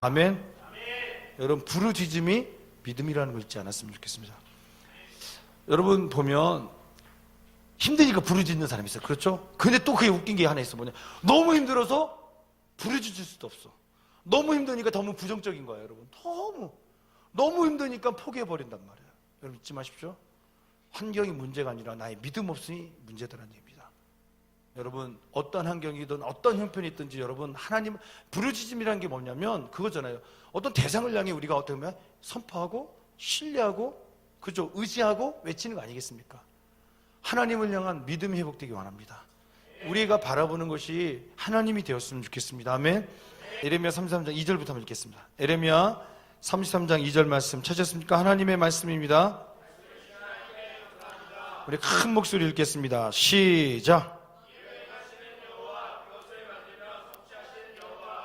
아멘. 여러분, 부르짖음이 믿음이라는 거 잊지 않았으면 좋겠습니다. 여러분 보면 힘드니까 부르짖는 사람이 있어요. 그렇죠? 근데 또 그게 웃긴 게 하나 있어. 뭐냐, 너무 힘들어서 부르짖을 수도 없어. 너무 힘드니까 너무 부정적인 거예요. 여러분, 너무 힘드니까 포기해버린단 말이에요. 여러분 잊지 마십시오. 환경이 문제가 아니라 나의 믿음 없으니 문제다라는 얘기입니다. 여러분, 어떤 환경이든 어떤 형편이 있든지 여러분, 하나님, 부르짖음이라는 게 뭐냐면 그거잖아요. 어떤 대상을 향해 우리가 어떻게 보면 선포하고 신뢰하고, 그죠, 의지하고 외치는 거 아니겠습니까? 하나님을 향한 믿음이 회복되기 원합니다. 우리가 바라보는 것이 하나님이 되었으면 좋겠습니다. 아멘. 에레미야 33장 2절부터 한번 읽겠습니다. 에레미야 33장 2절 말씀 찾으셨습니까? 하나님의 말씀입니다. 우리 큰 목소리 읽겠습니다. 시작.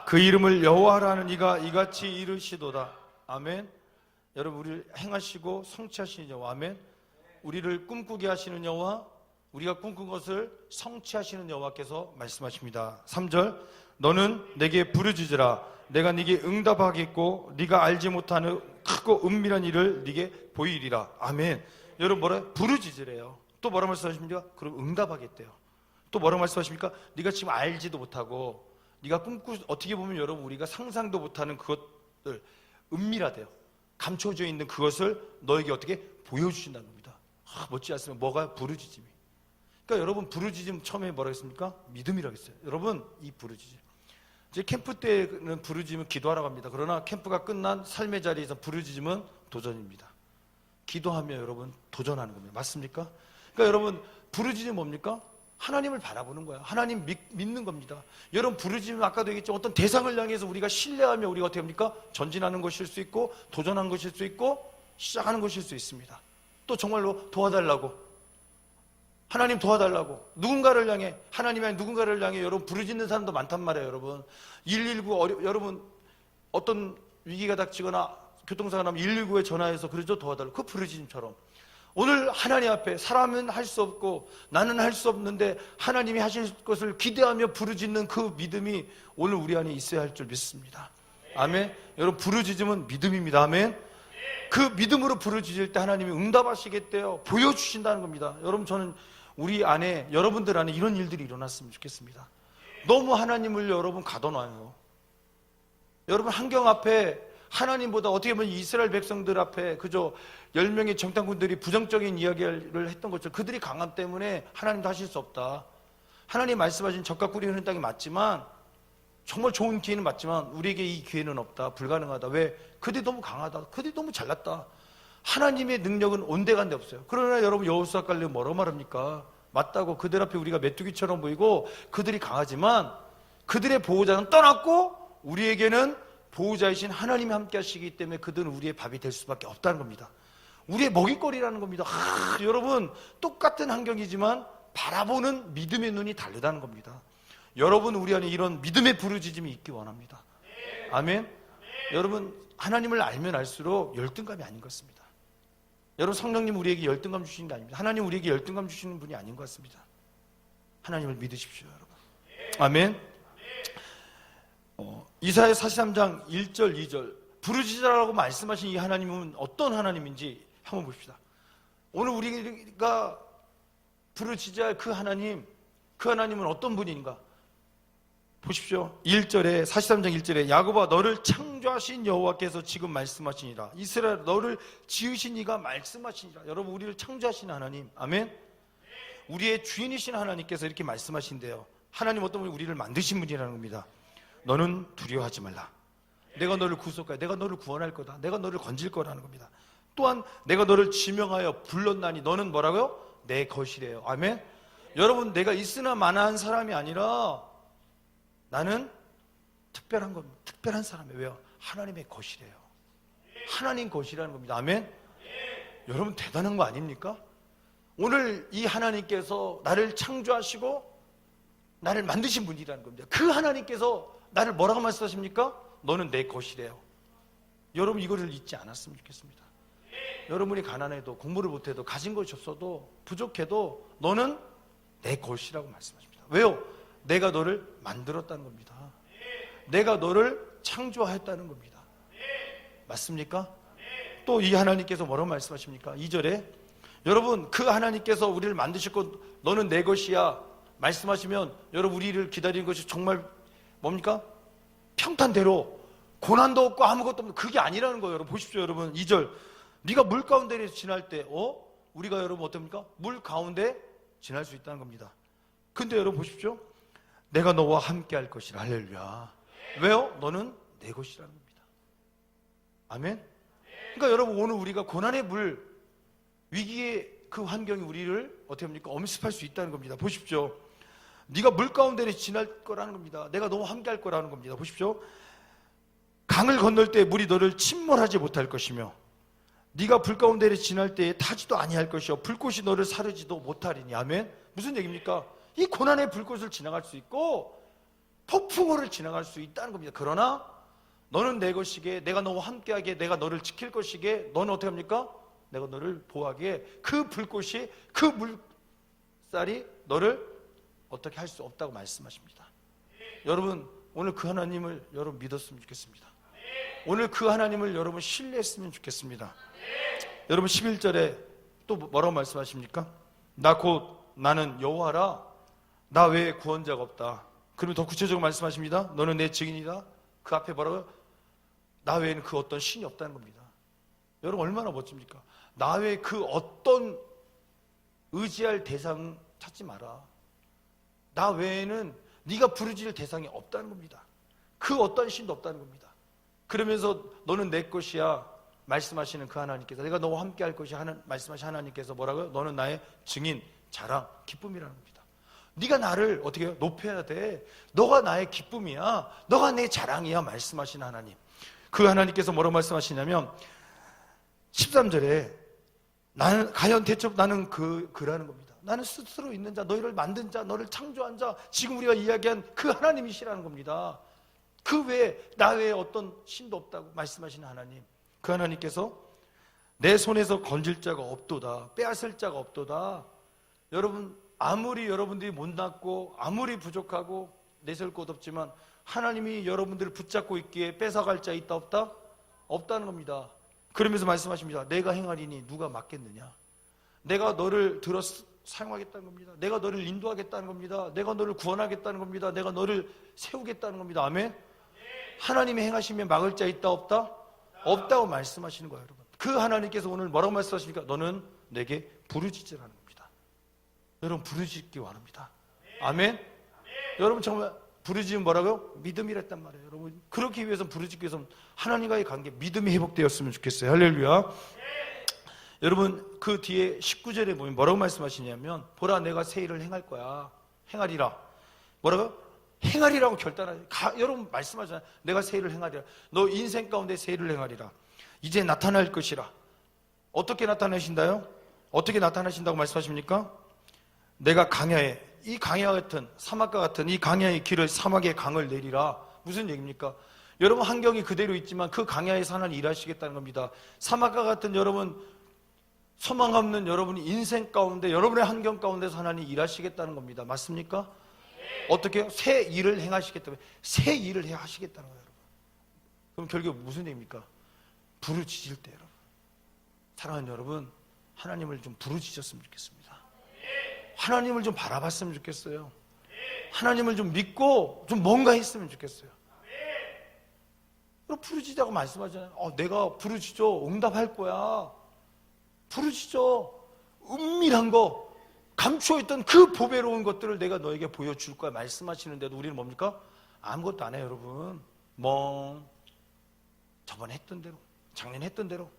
그 이름을 여호와라는 이가 이같이 이르시도다. 아멘. 여러분, 우리를 행하시고 성취하시는 여호와. 아멘. 우리를 꿈꾸게 하시는 여호와, 우리가 꿈꾼 것을 성취하시는 여호와께서 말씀하십니다. 3절. 너는 내게 부르짖으라. 내가 네게 응답하겠고 네가 알지 못하는 크고 은밀한 일을 네게 보이리라. 아멘. 여러분, 뭐라 부르짖으래요. 또 뭐라 말씀하십니까? 그럼 응답하겠대요. 또 뭐라 말씀하십니까? 네가 지금 알지도 못하고 네가 어떻게 보면 여러분, 우리가 상상도 못하는 그것들, 은밀하대요. 감춰져 있는 그것을 너에게 어떻게 보여주신다는 겁니다. 멋지지 않습니까? 뭐가? 부르짖음이. 그러니까 여러분, 부르짖음 처음에 뭐라 했습니까? 믿음이라고 했어요. 여러분, 이 부르짖음, 이제 캠프 때는 부르짖음은 기도하라고 합니다. 그러나 캠프가 끝난 삶의 자리에서 부르짖음은 도전입니다. 기도하며 여러분 도전하는 겁니다. 맞습니까? 그러니까 여러분, 부르짖음이 뭡니까? 하나님을 바라보는 거야. 하나님 믿는 겁니다. 여러분, 부르짖음 아까도 얘기했죠. 어떤 대상을 향해서 우리가 신뢰하며 우리가 어떻게 합니까? 전진하는 것일 수 있고, 도전하는 것일 수 있고, 시작하는 것일 수 있습니다. 또 정말로 도와달라고, 하나님 도와달라고, 누군가를 향해, 하나님의 누군가를 향해 여러분 부르짖는 사람도 많단 말이에요. 여러분, 119 여러분 어떤 위기가 닥치거나 교통사고가 나면 119에 전화해서 그러죠, 도와달라고. 그 부르짖음처럼 오늘 하나님 앞에 사람은 할 수 없고 나는 할 수 없는데 하나님이 하실 것을 기대하며 부르짖는 그 믿음이 오늘 우리 안에 있어야 할 줄 믿습니다. 아멘. 여러분, 부르짖음은 믿음입니다. 아멘. 그 믿음으로 부르짖을 때 하나님이 응답하시겠대요. 보여주신다는 겁니다. 여러분, 저는 우리 안에, 여러분들 안에 이런 일들이 일어났으면 좋겠습니다. 너무 하나님을 여러분 가둬놔요. 여러분, 환경 앞에 하나님보다 어떻게 보면 이스라엘 백성들 앞에 그저 10명의 정탐꾼들이 부정적인 이야기를 했던 것처럼 그들이 강함 때문에 하나님도 하실 수 없다. 하나님 말씀하신 젖과 꿀이 흐르는 땅이 맞지만, 정말 좋은 기회는 맞지만 우리에게 이 기회는 없다. 불가능하다. 왜? 그들이 너무 강하다. 그들이 너무 잘났다. 하나님의 능력은 온데간데 없어요. 그러나 여러분, 여호수아 갈렙은 뭐라고 말합니까? 맞다고. 그들 앞에 우리가 메뚜기처럼 보이고 그들이 강하지만 그들의 보호자는 떠났고 우리에게는 보호자이신 하나님이 함께 하시기 때문에 그들은 우리의 밥이 될 수밖에 없다는 겁니다. 우리의 먹잇거리라는 겁니다. 여러분, 똑같은 환경이지만 바라보는 믿음의 눈이 다르다는 겁니다. 여러분, 우리 안에 이런 믿음의 부르짖음이 있기 원합니다. 아멘. 여러분, 하나님을 알면 알수록 열등감이 아닌 것 같습니다. 여러분, 성령님 우리에게 열등감 주시는 게 아닙니다. 하나님 우리에게 열등감 주시는 분이 아닌 것 같습니다. 하나님을 믿으십시오, 여러분. 아멘. 이사야 43장 1절 2절 부르짖으라고 말씀하신 이 하나님은 어떤 하나님인지 한번 봅시다. 오늘 우리가 부르짖어야 할 그 하나님은 어떤 분인가? 보십시오. 1절에, 43장 1절에 야곱아, 너를 창조하신 여호와께서 지금 말씀하시니라. 이스라엘, 너를 지으신 이가 말씀하시니라. 여러분, 우리를 창조하신 하나님, 아멘. 우리의 주인이신 하나님께서 이렇게 말씀하신대요. 하나님 어떤 분이 우리를 만드신 분이라는 겁니다. 너는 두려워하지 말라. 내가 너를 구속하여 내가 너를 구원할 거다. 내가 너를 건질 거라는 겁니다. 또한 내가 너를 지명하여 불렀나니 너는 뭐라고요? 내 것이래요. 아멘. 여러분, 내가 있으나 마나한 사람이 아니라 나는 특별한 겁니다. 특별한 사람이에요. 왜요? 하나님의 것이래요. 하나님 것이라는 겁니다. 아멘. 여러분, 대단한 거 아닙니까? 오늘 이 하나님께서 나를 창조하시고 나를 만드신 분이라는 겁니다. 그 하나님께서 나를 뭐라고 말씀하십니까? 너는 내 것이래요. 여러분, 이거를 잊지 않았으면 좋겠습니다. 여러분이 가난해도, 공부를 못해도, 가진 것이 없어도, 부족해도 너는 내 것이라고 말씀하십니다. 왜요? 내가 너를 만들었다는 겁니다. 내가 너를 창조하였다는 겁니다. 맞습니까? 또 이 하나님께서 뭐라고 말씀하십니까? 2절에 여러분 그 하나님께서 우리를 만드셨고 너는 내 것이야 말씀하시면 여러분 우리를 기다리는 것이 정말 뭡니까? 평탄대로 고난도 없고 아무것도 없는 그게 아니라는 거예요. 여러분 보십시오. 여러분 2절 네가 물 가운데 지날 때 우리가 여러분 어떻습니까? 물 가운데 지날 수 있다는 겁니다. 근데 여러분 보십시오. 내가 너와 함께 할 것이라. 할렐루야. 왜요? 너는 내 것이라는 겁니다. 아멘. 그러니까 여러분 오늘 우리가 고난의 물 위기의 그 환경이 우리를 어떻게 합니까? 엄습할 수 있다는 겁니다. 보십시오. 네가 물 가운데 지날 거라는 겁니다. 내가 너와 함께 할 거라는 겁니다. 보십시오. 강을 건널 때 물이 너를 침몰하지 못할 것이며 네가 불 가운데 지날 때에 타지도 아니할 것이요 불꽃이 너를 사르지도 못하리니. 아멘. 무슨 얘기입니까? 이 고난의 불꽃을 지나갈 수 있고 폭풍우를 지나갈 수 있다는 겁니다. 그러나 너는 내 것이게 내가 너와 함께하게 내가 너를 지킬 것이게 너는 어떻게 합니까? 내가 너를 보호하기에 그 불꽃이 그 물살이 너를 어떻게 할 수 없다고 말씀하십니다. 여러분 오늘 그 하나님을 여러분 믿었으면 좋겠습니다. 오늘 그 하나님을 여러분 신뢰했으면 좋겠습니다. 여러분 11절에 또 뭐라고 말씀하십니까? 나는 여호와라 나 외에 구원자가 없다. 그러면 더 구체적으로 말씀하십니다. 너는 내 증인이다. 그 앞에 뭐라고요? 나 외에는 그 어떤 신이 없다는 겁니다. 여러분 얼마나 멋집니까? 나 외에 그 어떤 의지할 대상 찾지 마라. 나 외에는 네가 부르짖을 대상이 없다는 겁니다. 그 어떤 신도 없다는 겁니다. 그러면서 너는 내 것이야 말씀하시는 그 하나님께서 내가 너와 함께 할 것이 말씀하신 하나님께서 뭐라고요? 너는 나의 증인, 자랑, 기쁨이라는 겁니다. 네가 나를 어떻게 해요? 높여야 돼. 너가 나의 기쁨이야. 너가 내 자랑이야 말씀하신 하나님. 그 하나님께서 뭐라고 말씀하시냐면 13절에 나는 가연 대첩 나는 그라는 겁니다. 나는 스스로 있는 자, 너희를 만든 자, 너를 창조한 자, 지금 우리가 이야기한 그 하나님이시라는 겁니다. 그 외에 나 외에 어떤 신도 없다고 말씀하시는 하나님. 그 하나님께서 내 손에서 건질 자가 없도다, 빼앗을 자가 없도다. 여러분 아무리 여러분들이 못났고 아무리 부족하고 내세울 곳 없지만 하나님이 여러분들을 붙잡고 있기에 뺏어갈 자 있다 없다? 없다는 겁니다. 그러면서 말씀하십니다. 내가 행하리니 누가 막겠느냐. 내가 너를 들어 사용하겠다는 겁니다. 내가 너를 인도하겠다는 겁니다. 내가 너를 구원하겠다는 겁니다. 내가 너를 세우겠다는 겁니다. 아멘. 하나님이 행하시면 막을 자 있다 없다? 없다고 말씀하시는 거예요. 여러분 그 하나님께서 오늘 뭐라고 말씀하십니까? 너는 내게 부르짖으라는 겁니다. 여러분 부르짖기 원합니다. 아멘. 여러분 정말 부르짖으면 뭐라고요? 믿음이랬단 말이에요. 여러분 그렇기 위해서 부르짖기 위해서 하나님과의 관계 믿음이 회복되었으면 좋겠어요. 할렐루야. 여러분 그 뒤에 19절에 보면 뭐라고 말씀하시냐면 보라 내가 새 일을 행할 거야. 행하리라. 뭐라고요? 행하리라고 결단하죠. 여러분 말씀하잖아요. 내가 새 일을 행하리라. 너 인생 가운데 새 일을 행하리라. 이제 나타날 것이라. 어떻게 나타나신다요? 어떻게 나타나신다고 말씀하십니까? 내가 강야에 이 강야 같은 사막과 같은 이 강야의 길을 사막의 강을 내리라. 무슨 얘기입니까? 여러분 환경이 그대로 있지만 그 강야에서 하나님 일하시겠다는 겁니다. 사막과 같은 여러분 소망 없는 여러분이 인생 가운데 여러분의 환경 가운데서 하나님 일하시겠다는 겁니다. 맞습니까? 어떻게 새 일을 행하시겠다면 새 일을 하시겠다는 거예요. 여러분. 그럼 결국 무슨 얘기입니까? 부르짖을 때 여러분 사랑하는 여러분 하나님을 좀 부르짖었으면 좋겠습니다. 하나님을 좀 바라봤으면 좋겠어요. 하나님을 좀 믿고 좀 뭔가 했으면 좋겠어요. 부르짖자고 말씀하잖아요. 내가 부르짖어 응답할 거야. 부르짖어. 은밀한 거 감추어있던 그 보배로운 것들을 내가 너에게 보여줄 거야 말씀하시는데도 우리는 뭡니까? 아무것도 안 해요. 여러분 저번에 했던 대로 작년에 했던 대로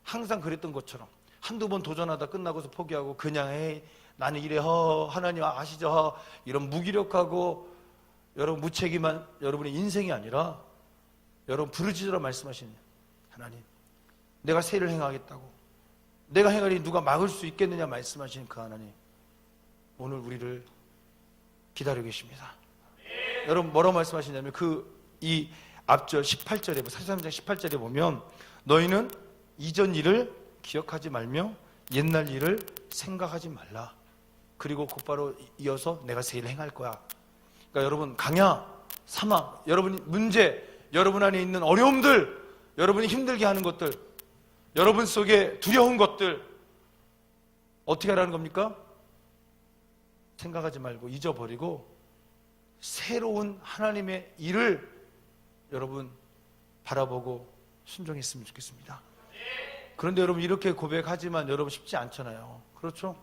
항상 그랬던 것처럼 한두 번 도전하다 끝나고서 포기하고 그냥 해 나는 이래 하나님 아시죠? 이런 무기력하고 여러분 무책임한 여러분의 인생이 아니라 여러분 부르짖으라 말씀하시는 하나님 내가 새 일을 행하겠다고 내가 행하니 누가 막을 수 있겠느냐 말씀하시는 그 하나님 오늘 우리를 기다리고 계십니다. 여러분 뭐라고 말씀하시냐면 이 앞절 18절에 43장 18절에 보면 너희는 이전 일을 기억하지 말며 옛날 일을 생각하지 말라. 그리고 곧바로 이어서 내가 새 일을 행할 거야. 그러니까 여러분 강야, 사막, 여러분이 문제, 여러분 안에 있는 어려움들, 여러분이 힘들게 하는 것들, 여러분 속에 두려운 것들 어떻게 하라는 겁니까? 생각하지 말고 잊어버리고 새로운 하나님의 일을 여러분 바라보고 순종했으면 좋겠습니다. 그런데 여러분 이렇게 고백하지만 여러분 쉽지 않잖아요. 그렇죠?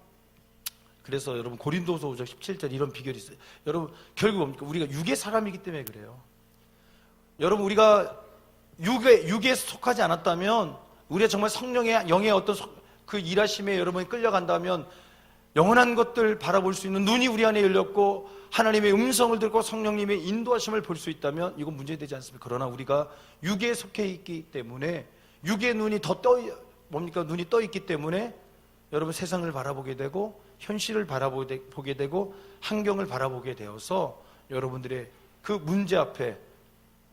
그래서 여러분 고린도서 5장 17절 이런 비결이 있어요. 여러분 결국 뭡니까? 우리가 육의 사람이기 때문에 그래요. 여러분 우리가 육에 속하지 않았다면, 우리가 정말 성령의 영의 어떤 그 일하심에 여러분이 끌려간다면 영원한 것들 바라볼 수 있는 눈이 우리 안에 열렸고 하나님의 음성을 듣고 성령님의 인도하심을 볼 수 있다면 이건 문제되지 않습니다. 그러나 우리가 육에 속해 있기 때문에, 육의 눈이 눈이 떠 있기 때문에 여러분 세상을 바라보게 되고 현실을 바라보게 되고 환경을 바라보게 되어서 여러분들의 그 문제 앞에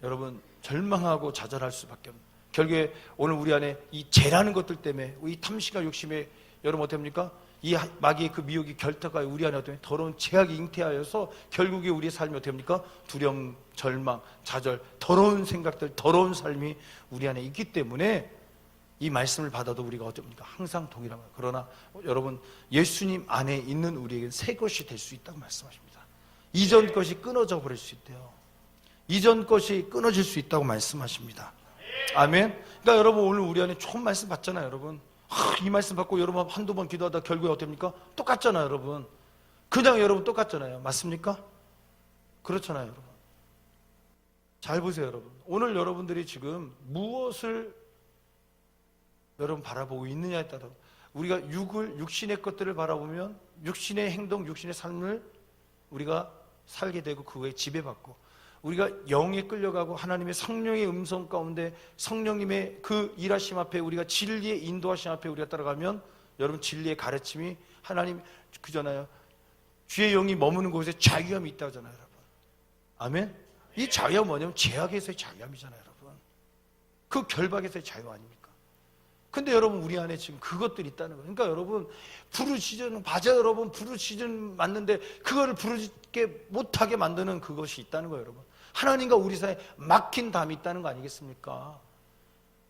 여러분 절망하고 좌절할 수밖에 없는, 결국에 오늘 우리 안에 이 죄라는 것들 때문에, 이 탐심과 욕심에 여러분 어떻습니까? 이 마귀의 그 미혹이 결탁하여 우리 안에 어떤 더러운 죄악이 잉태하여서 결국에 우리의 삶이 어떻게 합니까? 두려움, 절망, 좌절, 더러운 생각들, 더러운 삶이 우리 안에 있기 때문에 이 말씀을 받아도 우리가 어떻습니까? 항상 동일한 거예요. 그러나 여러분 예수님 안에 있는 우리에게는 새 것이 될 수 있다고 말씀하십니다. 이전 것이 끊어져 버릴 수 있대요. 이전 것이 끊어질 수 있다고 말씀하십니다. 아멘. 그러니까 여러분 오늘 우리 안에 좋은 말씀 받잖아요. 여러분 이 말씀 받고 여러분 한두 번 기도하다 결국에 어떻게 됩니까? 똑같잖아요. 여러분 그냥 여러분 똑같잖아요. 맞습니까? 그렇잖아요. 여러분 잘 보세요. 여러분 오늘 여러분들이 지금 무엇을 여러분 바라보고 있느냐에 따라 우리가 육신의 것들을 바라보면 육신의 행동, 육신의 삶을 우리가 살게 되고 그거에 지배받고, 우리가 영에 끌려가고 하나님의 성령의 음성 가운데 성령님의 그 일하심 앞에 우리가 진리의 인도하심 앞에 우리가 따라가면 여러분 진리의 가르침이 하나님 그잖아요. 주의 영이 머무는 곳에 자유함이 있다고 하잖아요. 여러분 아멘. 이 자유함은 뭐냐면 죄악에서의 자유함이잖아요. 여러분 그 결박에서의 자유 아닙니까? 근데 여러분 우리 안에 지금 그것들이 있다는 거예요. 그러니까 여러분 부르짖은 맞아요. 여러분 부르짖은 맞는데 그거를 부르짖게 못하게 만드는 그것이 있다는 거예요. 여러분 하나님과 우리 사이에 막힌 담이 있다는 거 아니겠습니까?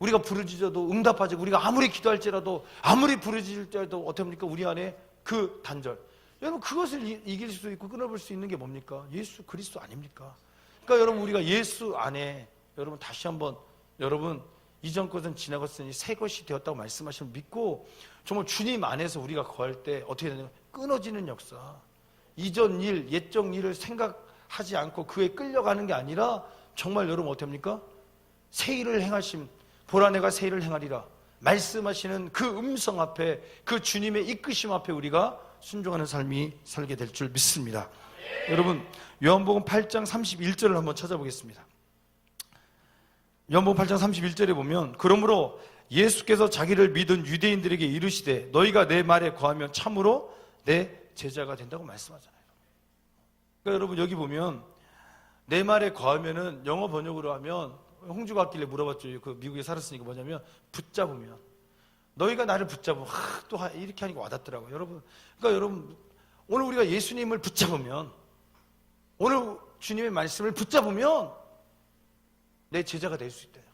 우리가 부르짖어도 응답하지, 우리가 아무리 기도할지라도 아무리 부르짖을지라도 어떻게 합니까? 우리 안에 그 단절, 여러분 그것을 이길 수 있고 끊어볼 수 있는 게 뭡니까? 예수 그리스도 아닙니까? 그러니까 여러분 우리가 예수 안에 여러분 다시 한번 여러분 이전 것은 지나갔으니 새 것이 되었다고 말씀하시면 믿고 정말 주님 안에서 우리가 거할 때 어떻게 되냐면 끊어지는 역사, 이전 일, 옛적 일을 생각하지 않고 그에 끌려가는 게 아니라 정말 여러분 어떻게 합니까? 새 일을 행하심, 보라 내가 새 일을 행하리라 말씀하시는 그 음성 앞에, 그 주님의 이끄심 앞에 우리가 순종하는 삶이 살게 될 줄 믿습니다. 여러분 요한복음 8장 31절을 한번 찾아보겠습니다. 요한복음 8장 31절에 보면 그러므로 예수께서 자기를 믿은 유대인들에게 이르시되 너희가 내 말에 거하면 참으로 내 제자가 된다고 말씀하잖아요. 그러니까 여러분 여기 보면 내 말에 거하면은 영어 번역으로 하면, 홍주가 왔길래 물어봤죠. 그 미국에 살았으니까 뭐냐면 붙잡으면, 너희가 나를 붙잡으면 또 이렇게 하니까 와닿더라고요. 여러분 그러니까 여러분 오늘 우리가 예수님을 붙잡으면, 오늘 주님의 말씀을 붙잡으면 내 제자가 될 수 있대요.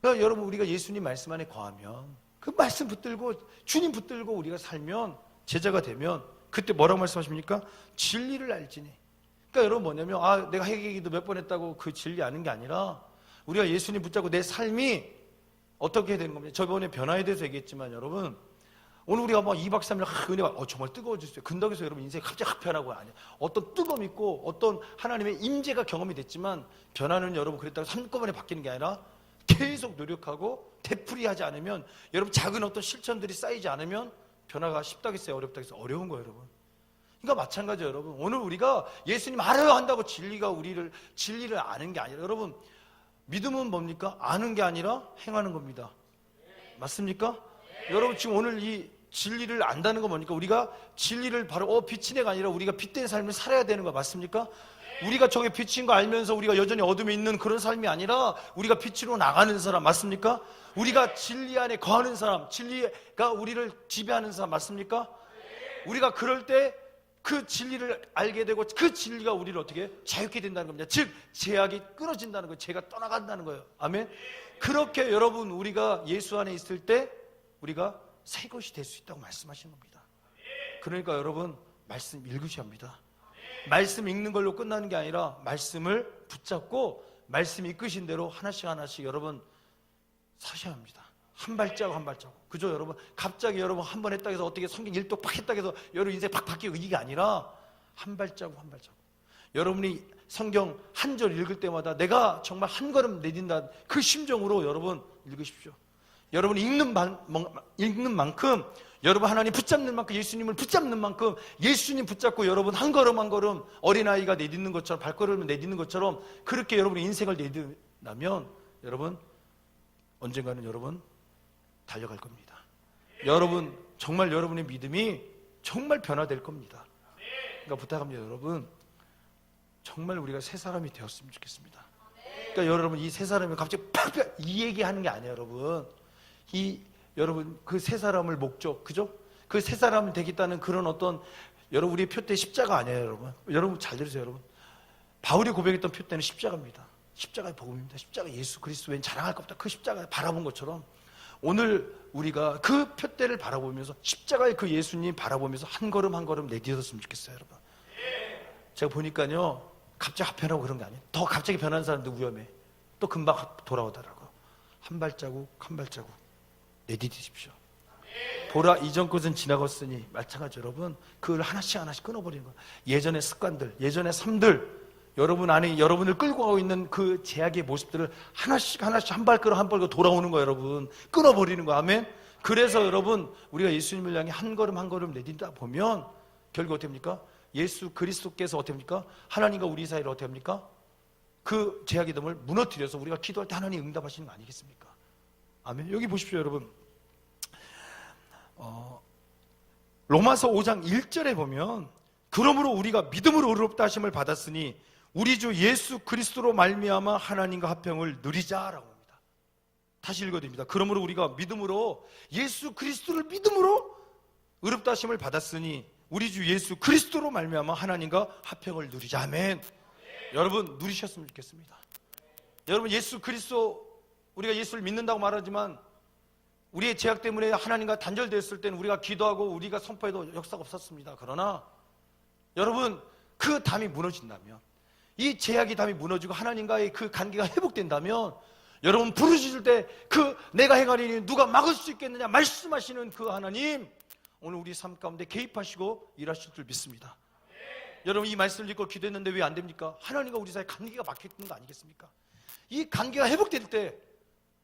그러니까 여러분 우리가 예수님 말씀 안에 거하면, 그 말씀 붙들고 주님 붙들고 우리가 살면, 제자가 되면 그때 뭐라고 말씀하십니까? 진리를 알지니. 그러니까 여러분 뭐냐면 내가 회개기도 몇 번 했다고 그 진리 아는 게 아니라 우리가 예수님 붙잡고 내 삶이 어떻게 되는 겁니까? 저번에 변화에 대해서 얘기했지만 여러분 오늘 우리가 막 2박 3일 은혜가 정말 뜨거워졌어요. 근덕에서 여러분 인생이 갑자기 확 변하고 아니야. 어떤 뜨거움이 있고 어떤 하나님의 임재가 경험이 됐지만 변화는 여러분 그랬다고 한꺼번에 바뀌는 게 아니라 계속 노력하고 되풀이하지 않으면, 여러분 작은 어떤 실천들이 쌓이지 않으면 변화가 쉽다겠어요? 어렵다겠어요? 어려운 거예요. 여러분 그러니까 마찬가지예요. 여러분 오늘 우리가 예수님 알아야 한다고 진리를 아는 게 아니라, 여러분 믿음은 뭡니까? 아는 게 아니라 행하는 겁니다. 맞습니까? 여러분 지금 오늘 이 진리를 안다는 건 뭡니까? 우리가 진리를 바로 빛인 애가 아니라 우리가 빛된 삶을 살아야 되는 거 맞습니까? 우리가 저게 빛인 거 알면서 우리가 여전히 어둠에 있는 그런 삶이 아니라 우리가 빛으로 나가는 사람 맞습니까? 우리가 진리 안에 거하는 사람, 진리가 우리를 지배하는 사람 맞습니까? 우리가 그럴 때 그 진리를 알게 되고 그 진리가 우리를 어떻게 자유케 된다는 겁니다. 즉 죄악이 끊어진다는 거예요. 죄가 떠나간다는 거예요. 아멘. 그렇게 여러분 우리가 예수 안에 있을 때 우리가 새 것이 될 수 있다고 말씀하시는 겁니다. 그러니까 여러분 말씀 읽으셔야 합니다. 말씀 읽는 걸로 끝나는 게 아니라 말씀을 붙잡고 말씀 이끄신 대로 하나씩 하나씩 여러분 사셔야 합니다. 한 발자국 한 발자국. 그죠 여러분? 갑자기 여러분 한 번 했다 해서 어떻게 성경 일독 팍 했다 해서 여러분 인생 팍 바뀌고 이게 아니라 한 발자국 한 발자국. 여러분이 성경 한 절 읽을 때마다 내가 정말 한 걸음 내딘다 그 심정으로 여러분 읽으십시오. 여러분이 읽는 만큼 여러분 하나님 붙잡는 만큼 예수님을 붙잡는 만큼 예수님 붙잡고 여러분 한 걸음 한 걸음 어린아이가 내딛는 것처럼 발걸음을 내딛는 것처럼 그렇게 여러분의 인생을 내딛는다면 여러분 언젠가는 여러분 달려갈 겁니다. 여러분 정말 여러분의 믿음이 정말 변화될 겁니다. 그러니까 부탁합니다. 여러분 정말 우리가 새 사람이 되었으면 좋겠습니다. 그러니까 여러분 이 새 사람이 갑자기 팍 이 얘기하는 게 아니에요. 여러분 그 새 사람을 목적 그죠? 그 새 사람이 되겠다는 그런 어떤 여러분 우리의 표대 십자가 아니에요. 여러분 잘 들으세요. 여러분 바울이 고백했던 표대는 십자가입니다. 십자가의 복음입니다. 십자가 예수 그리스도 외엔 자랑할 것 없다. 그 십자가 바라본 것처럼 오늘 우리가 그 표대를 바라보면서 십자가의 그 예수님 바라보면서 한 걸음 한 걸음 내딛었으면 좋겠어요. 여러분 제가 보니까요 갑자기 변하고 그런 게 아니에요. 더 갑자기 변하는 사람도 위험해. 또 금방 돌아오더라고. 한 발자국 한 발자국 내딛으십시오. 보라 이전 것은 지나갔으니 마찬가지로 여러분 그걸 하나씩 하나씩 끊어버리는 거예요. 예전의 습관들 예전의 삶들 여러분 안에 여러분을 끌고 가고 있는 그 제약의 모습들을 하나씩 하나씩 한 발걸음 한 발걸음 돌아오는 거예요. 여러분 끊어버리는 거예요. 아멘. 그래서 여러분 우리가 예수님을 향해 한 걸음 한 걸음 내딛다 보면 결국 어떻게 합니까? 예수 그리스도께서 어떻게 합니까? 하나님과 우리 사이를 어떻게 합니까? 그 제약의 덤을 무너뜨려서 우리가 기도할 때 하나님이 응답하시는 거 아니겠습니까? 아멘. 여기 보십시오 여러분 로마서 5장 1절에 보면 그러므로 우리가 믿음으로 의롭다 하심을 받았으니 우리 주 예수 그리스도로 말미암아 하나님과 화평을 누리자라고 합니다. 다시 읽어드립니다. 그러므로 우리가 믿음으로 예수 그리스도를 믿음으로 의롭다 하심을 받았으니 우리 주 예수 그리스도로 말미암아 하나님과 화평을 누리자. 아멘. 여러분 누리셨으면 좋겠습니다. 여러분 예수 그리스도 우리가 예수를 믿는다고 말하지만 우리의 죄악 때문에 하나님과 단절되었을 때는 우리가 기도하고 우리가 선포해도 역사가 없었습니다. 그러나 여러분 그 담이 무너진다면 이 죄악의 담이 무너지고 하나님과의 그 관계가 회복된다면 여러분 부르짖을 때 그 내가 행하리니 누가 막을 수 있겠느냐 말씀하시는 그 하나님 오늘 우리 삶 가운데 개입하시고 일하실 줄 믿습니다. 여러분 이 말씀을 읽고 기도했는데 왜 안 됩니까? 하나님과 우리 사이 관계가 막혔던 거 아니겠습니까? 이 관계가 회복될 때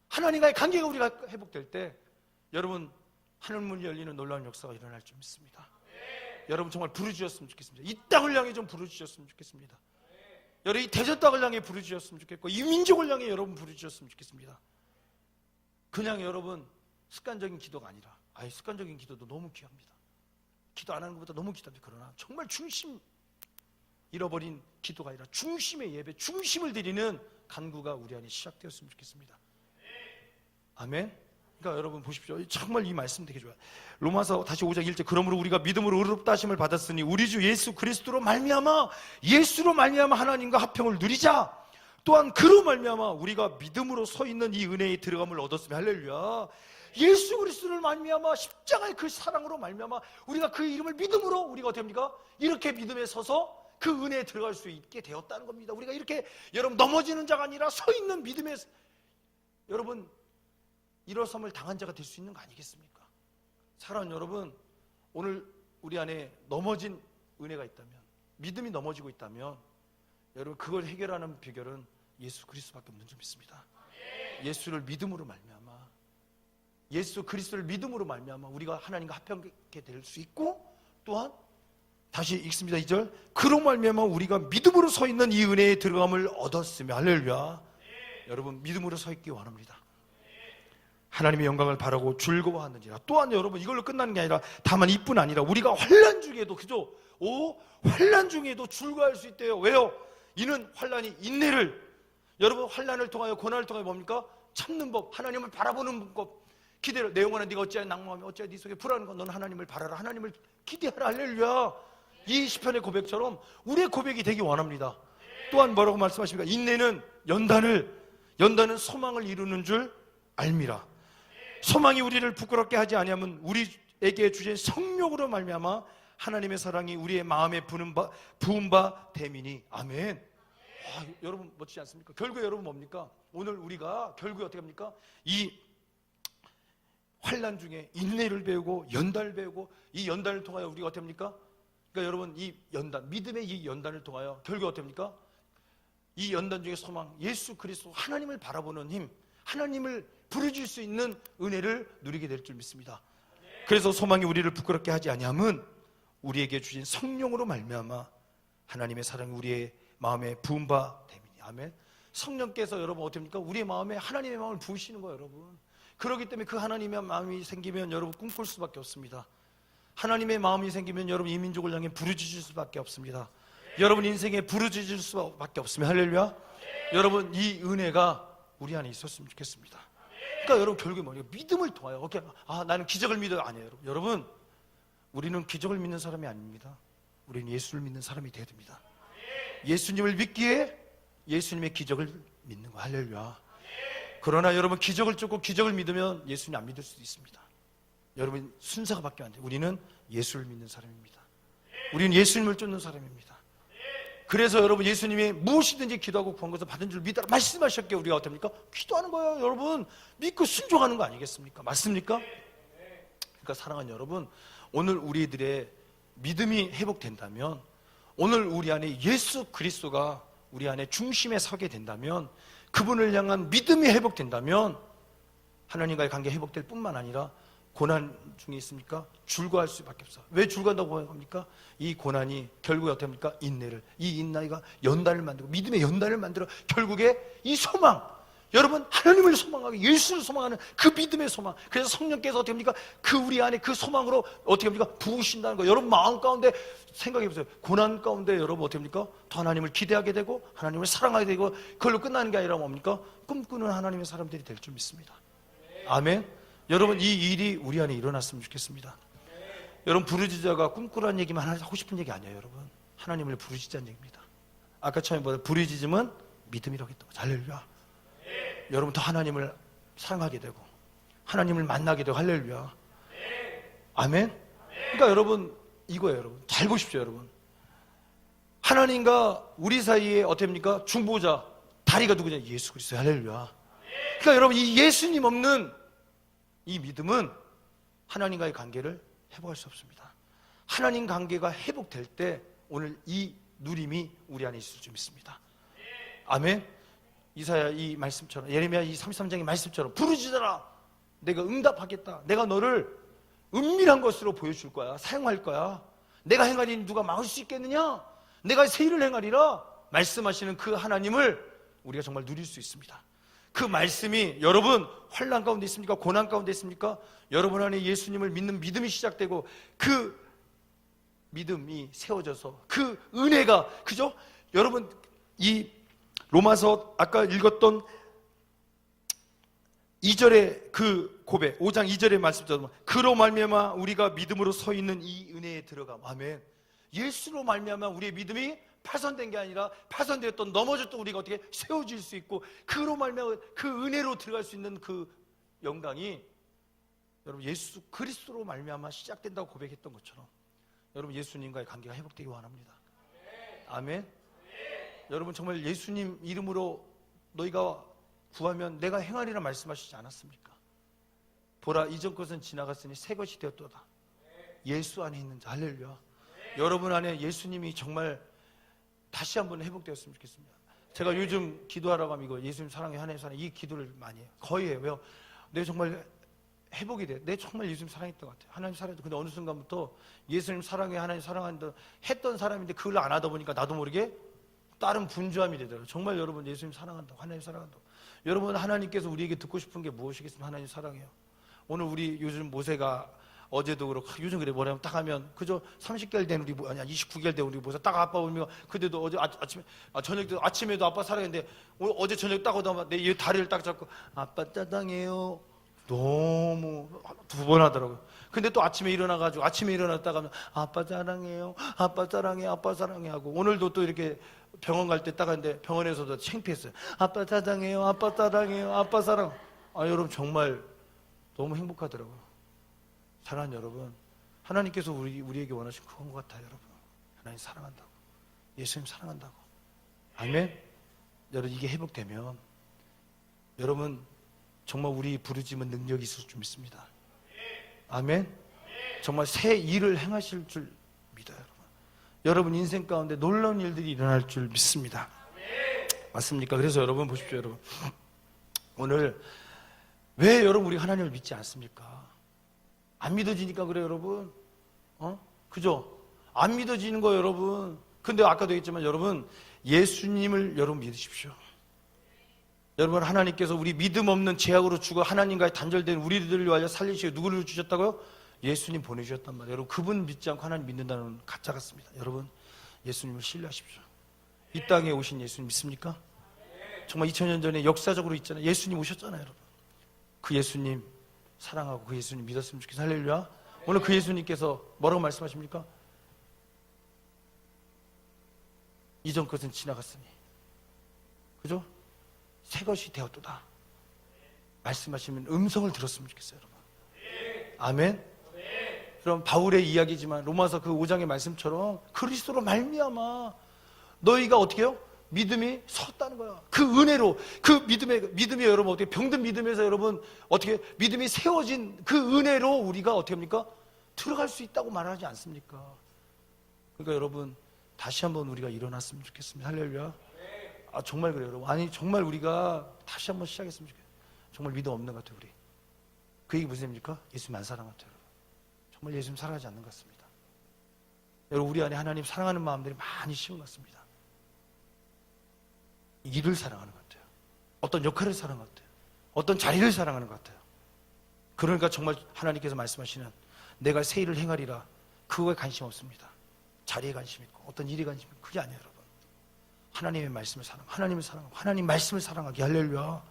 하나님과의 관계가 우리가 회복될 때 여러분 하늘문이 열리는 놀라운 역사가 일어날 줄 믿습니다. 여러분 정말 부르짖었으면 좋겠습니다. 이 땅을 향해 좀 부르짖었으면 좋겠습니다. 여러분 이 대전 땅을 향해 부르짖었으면 좋겠고 이 민족을 향해 여러분 부르짖었으면 좋겠습니다. 그냥 여러분 습관적인 기도가 아니라 습관적인 기도도 너무 귀합니다. 기도 안 하는 것보다 너무 귀합니다. 그러나 정말 중심 잃어버린 기도가 아니라 중심의 예배 중심을 드리는 간구가 우리 안에 시작되었으면 좋겠습니다. 아멘. 그러니까 여러분 보십시오. 정말 이 말씀 되게 좋아요. 로마서 다시 5장 1절 그러므로 우리가 믿음으로 의롭다 하심을 받았으니 우리 주 예수 그리스도로 말미암아 예수로 말미암아 하나님과 화평을 누리자. 또한 그로 말미암아 우리가 믿음으로 서 있는 이 은혜에 들어감을 얻었으며 할렐루야. 예수 그리스도를 말미암아 십자가의 그 사랑으로 말미암아 우리가 그 이름을 믿음으로 우리가 어떻게 합니까? 이렇게 믿음에 서서 그 은혜에 들어갈 수 있게 되었다는 겁니다. 우리가 이렇게 여러분 넘어지는 자가 아니라 서 있는 믿음에 여러분 일어섬을 당한 자가 될 수 있는 거 아니겠습니까? 사랑하는 여러분 오늘 우리 안에 넘어진 은혜가 있다면 믿음이 넘어지고 있다면 여러분 그걸 해결하는 비결은 예수 그리스도밖에 없는 줄 믿습니다. 예수를 믿음으로 말미암아 예수 그리스도를 믿음으로 말미암아 우리가 하나님과 화평케 될 수 있고 또한 다시 읽습니다. 2절 그로 말미암아 우리가 믿음으로 서 있는 이 은혜에 들어감을 얻었으며 할렐루야. 여러분 믿음으로 서 있기 원합니다. 하나님의 영광을 바라고 즐거워하는지라. 또한 여러분 이걸로 끝나는 게 아니라 다만 이뿐 아니라 우리가 환난 중에도 그죠? 환난 중에도 즐거워할 수 있대요. 왜요? 이는 환난이 인내를 여러분 환난을 통하여 고난을 통하여 뭡니까? 참는 법 하나님을 바라보는 법 기대를 내 영혼아 네가 어찌하여 낭망하며 어찌하여 네 속에 불안한 건 너는 하나님을 바라라 하나님을 기대하라 할렐루야. 이 시편의 고백처럼 우리의 고백이 되기 원합니다. 또한 뭐라고 말씀하십니까? 인내는 연단은 소망을 이루는 줄 알미라. 소망이 우리를 부끄럽게 하지 아니하면 우리에게 주신 성령으로 말미암아 하나님의 사랑이 우리의 마음에 부은 바 됨이니. 아멘. 여러분 멋지지 않습니까? 결국에 여러분 뭡니까? 오늘 우리가 결국에 어떻게 합니까? 이 환난 중에 인내를 배우고 연단을 배우고 이 연단을 통하여 우리가 어떻게 합니까? 그러니까 여러분 이 연단, 믿음의 이 연단을 통하여 결국에 어떻게 합니까? 이 연단 중에 소망, 예수 그리스도 하나님을 바라보는 힘, 하나님을 부르짖을 수 있는 은혜를 누리게 될 줄 믿습니다. 그래서 소망이 우리를 부끄럽게 하지 아니함은 우리에게 주신 성령으로 말미암아 하나님의 사랑이 우리의 마음에 부은 바 됨이니. 아멘. 성령께서 여러분 어떻게 합니까? 우리의 마음에 하나님의 마음을 부으시는 거예요, 여러분. 그렇기 때문에 그 하나님의 마음이 생기면 여러분 꿈꿀 수밖에 없습니다. 하나님의 마음이 생기면 여러분 이 민족을 향해 부르짖을 수밖에 없습니다. 여러분 인생에 부르짖을 수밖에 없습니다. 할렐루야. 여러분 이 은혜가 우리 안에 있었으면 좋겠습니다. 그러니까 여러분 결국에 뭐냐? 믿음을 통하여 나는 기적을 믿어요. 아니에요. 여러분 우리는 기적을 믿는 사람이 아닙니다. 우리는 예수를 믿는 사람이 되어야 됩니다. 예수님을 믿기에 예수님의 기적을 믿는 거. 할렐루야. 그러나 여러분 기적을 쫓고 기적을 믿으면 예수님 안 믿을 수도 있습니다. 여러분 순서가 바뀌면 안 돼요. 우리는 예수를 믿는 사람입니다. 우리는 예수님을 쫓는 사람입니다. 그래서 여러분 예수님이 무엇이든지 기도하고 구한 것을 받은 줄 믿으라 말씀하셨기에 우리가 어떻습니까? 기도하는 거예요. 여러분 믿고 순종하는 거 아니겠습니까? 맞습니까? 그러니까 사랑하는 여러분, 오늘 우리들의 믿음이 회복된다면, 오늘 우리 안에 예수 그리스도가 우리 안에 중심에 서게 된다면, 그분을 향한 믿음이 회복된다면 하나님과의 관계 회복될 뿐만 아니라 고난 중에 있습니까? 줄거할 수밖에 없어. 왜 줄거한다고 합니까? 이 고난이 결국에 어떻게 합니까? 인내를, 이 인내가 연단을 만들고 믿음의 연단을 만들어 결국에 이 소망, 여러분 하나님을 소망하고 예수를 소망하는 그 믿음의 소망, 그래서 성령께서 어떻게 합니까? 그 우리 안에 그 소망으로 어떻게 합니까? 부으신다는 거. 여러분 마음 가운데 생각해 보세요. 고난 가운데 여러분 어떻게 합니까? 더 하나님을 기대하게 되고 하나님을 사랑하게 되고 그걸로 끝나는 게 아니라 뭡니까? 꿈꾸는 하나님의 사람들이 될 줄 믿습니다. 아멘. 여러분 이 일이 우리 안에 일어났으면 좋겠습니다. 여러분 부르짖어가 꿈꾸라는 얘기만 하고 싶은 얘기 아니에요. 여러분 하나님을 부르짖자는 얘기입니다. 아까 처음에 뭐라 부르짖음은 믿음이라고 했던 거죠. 할렐루야. 여러분 더 하나님을 사랑하게 되고 하나님을 만나게 되고. 할렐루야. 아멘. 그러니까 여러분 이거예요. 여러분 잘 보십시오. 여러분 하나님과 우리 사이에 어떻게 합니까? 중보자 다리가 누구냐? 예수 그리스도. 할렐루야. 그러니까 여러분 이 예수님 없는 이 믿음은 하나님과의 관계를 회복할 수 없습니다. 하나님 관계가 회복될 때 오늘 이 누림이 우리 안에 있을 줄 믿습니다. 아멘. 이사야 이 말씀처럼, 예레미야 이 33장의 말씀처럼 부르짖어라 내가 응답하겠다. 내가 너를 은밀한 것으로 보여줄 거야. 사용할 거야. 내가 행하리니 누가 막을 수 있겠느냐? 내가 새 일을 행하리라 말씀하시는 그 하나님을 우리가 정말 누릴 수 있습니다. 그 말씀이 여러분 환난 가운데 있습니까? 고난 가운데 있습니까? 여러분 안에 예수님을 믿는 믿음이 시작되고 그 믿음이 세워져서 그 은혜가, 그죠? 여러분 이 로마서 아까 읽었던 2절의 그 고백, 5장 2절의 말씀처럼 그로 말미암아 우리가 믿음으로 서 있는 이 은혜에 들어감. 아멘. 예수로 말미암아 우리의 믿음이 파손된 게 아니라 파손되었던 넘어졌던 우리가 어떻게 세워질 수 있고 그로 말미암아 그 은혜로 들어갈 수 있는 그 영광이 여러분 예수 그리스도로 말미암아 시작된다고 고백했던 것처럼 여러분 예수님과의 관계가 회복되기 원합니다. 아멘. 여러분 정말 예수님 이름으로 너희가 구하면 내가 행하리라 말씀하시지 않았습니까? 보라 이전 것은 지나갔으니 새 것이 되었도다. 예수 안에 있는 자. 할렐루야. 여러분 안에 예수님이 정말 다시 한번 회복되었으면 좋겠습니다. 제가 요즘 기도하라고 하면 이거 예수님 사랑해 하나님 사랑해 이 기도를 많이 해요. 거의 해요. 왜요? 내 정말 회복이 돼. 내 정말 예수님 사랑했던 것 같아요. 하나님 사랑했던. 근데 어느 순간부터 예수님 사랑해 하나님 사랑한다 했던 사람인데 그걸 안 하다 보니까 나도 모르게 다른 분주함이 되더라고요. 정말 여러분 예수님 사랑한다고 하나님 사랑한다고. 여러분 하나님께서 우리에게 듣고 싶은 게 무엇이겠습니까? 하나님 사랑해요. 오늘 우리 요즘 모세가 어제도 그렇고 요즘 그래 뭐냐면 딱 하면 그저 30개월 된 우리 아니야 29개월 된 우리 모세 딱 아빠 울면 그때도 어제 아침에 저녁도 아침에도 아빠 사랑했는데 어제 저녁 딱 오다가 내 다리를 딱 잡고 아빠 짜장해요. 너무 2번 하더라고요. 근데 또 아침에 일어났다가 아빠 사랑해요, 아빠 사랑해, 아빠 사랑해 하고, 오늘도 또 이렇게 병원 갈 때 딱 갔는데 병원에서도 창피했어요. 아빠 사랑해요, 아빠 사랑해요, 아빠 사랑. 여러분 정말 너무 행복하더라고요. 사랑하는 여러분, 하나님께서 우리에게 원하신 그건 것 같아요. 여러분, 하나님 사랑한다고, 예수님 사랑한다고. 아멘. 여러분, 이게 회복되면 여러분 정말 우리 부르짖은 능력이 있을 줄 믿습니다. 아멘. 정말 새 일을 행하실 줄 믿어요. 여러분 인생 가운데 놀라운 일들이 일어날 줄 믿습니다. 맞습니까? 그래서 여러분 보십시오. 여러분, 오늘 왜 여러분 우리 하나님을 믿지 않습니까? 안 믿어지니까 그래요, 여러분. 그죠? 안 믿어지는 거예요, 여러분. 근데 아까도 얘기했지만 여러분, 예수님을 여러분 믿으십시오. 여러분, 하나님께서 우리 믿음 없는 죄악으로 죽어 하나님과의 단절된 우리들을 위하여 살리시고 누구를 주셨다고요? 예수님 보내주셨단 말이에요. 여러분, 그분 믿지 않고 하나님 믿는다는 가짜 같습니다. 여러분, 예수님을 신뢰하십시오. 이 땅에 오신 예수님 믿습니까? 정말 2000년 전에 역사적으로 있잖아요. 예수님 오셨잖아요, 여러분. 그 예수님 사랑하고 그 예수님 믿었으면 좋겠어요. 할렐루야. 오늘 그 예수님께서 뭐라고 말씀하십니까? 이전 것은 지나갔으니, 그죠? 새 것이 되었도다 말씀하시면 음성을 들었으면 좋겠어요, 여러분. 아멘. 그럼 바울의 이야기지만 로마서 그 5장의 말씀처럼 그리스도로 말미암아 너희가 어떻게 해요? 믿음이 섰다는 거야. 그 은혜로, 그 믿음이 여러분 어떻게 병든 믿음에서 여러분 어떻게 믿음이 세워진 그 은혜로 우리가 어떻게 합니까? 들어갈 수 있다고 말하지 않습니까? 그러니까 여러분 다시 한번 우리가 일어났으면 좋겠습니다. 할렐루야. 정말 그래요, 여러분. 아니 정말 우리가 다시 한번 시작했으면 좋겠어요. 정말 믿음 없는 것 같아요, 우리. 그 얘기 무슨 얘기입니까? 예수님 안 사랑한 것 같아요, 여러분. 정말 예수님 사랑하지 않는 것 같습니다. 여러분, 우리 안에 하나님 사랑하는 마음들이 많이 식은 것 같습니다. 일을 사랑하는 것 같아요. 어떤 역할을 사랑하는 것 같아요. 어떤 자리를 사랑하는 것 같아요. 그러니까 정말 하나님께서 말씀하시는 내가 새 일을 행하리라, 그거에 관심 없습니다. 자리에 관심 있고 어떤 일에 관심 있고, 그게 아니에요, 여러분. 하나님의 말씀을 사랑하고 하나님을 사랑하고 하나님 말씀을 사랑하기. 할렐루야.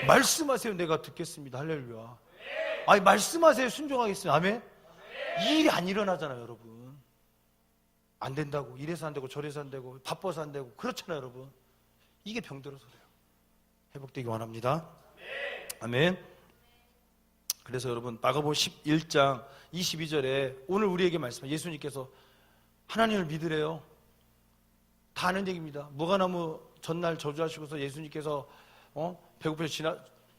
네. 말씀하세요, 내가 듣겠습니다. 할렐루야. 네. 아니 말씀하세요, 순종하겠습니다. 아멘. 네. 이 일이 안 일어나잖아요, 여러분. 안 된다고, 이래서 안 되고 저래서 안 되고 바빠서 안 되고 그렇잖아요, 여러분. 이게 병들어서 그래요. 회복되기 원합니다. 네. 아멘. 그래서 여러분 마가복음 11장 22절에 오늘 우리에게 말씀, 예수님께서 하나님을 믿으래요. 다 아는 얘기입니다. 무화과나무 전날 저주하시고서 예수님께서 배고파서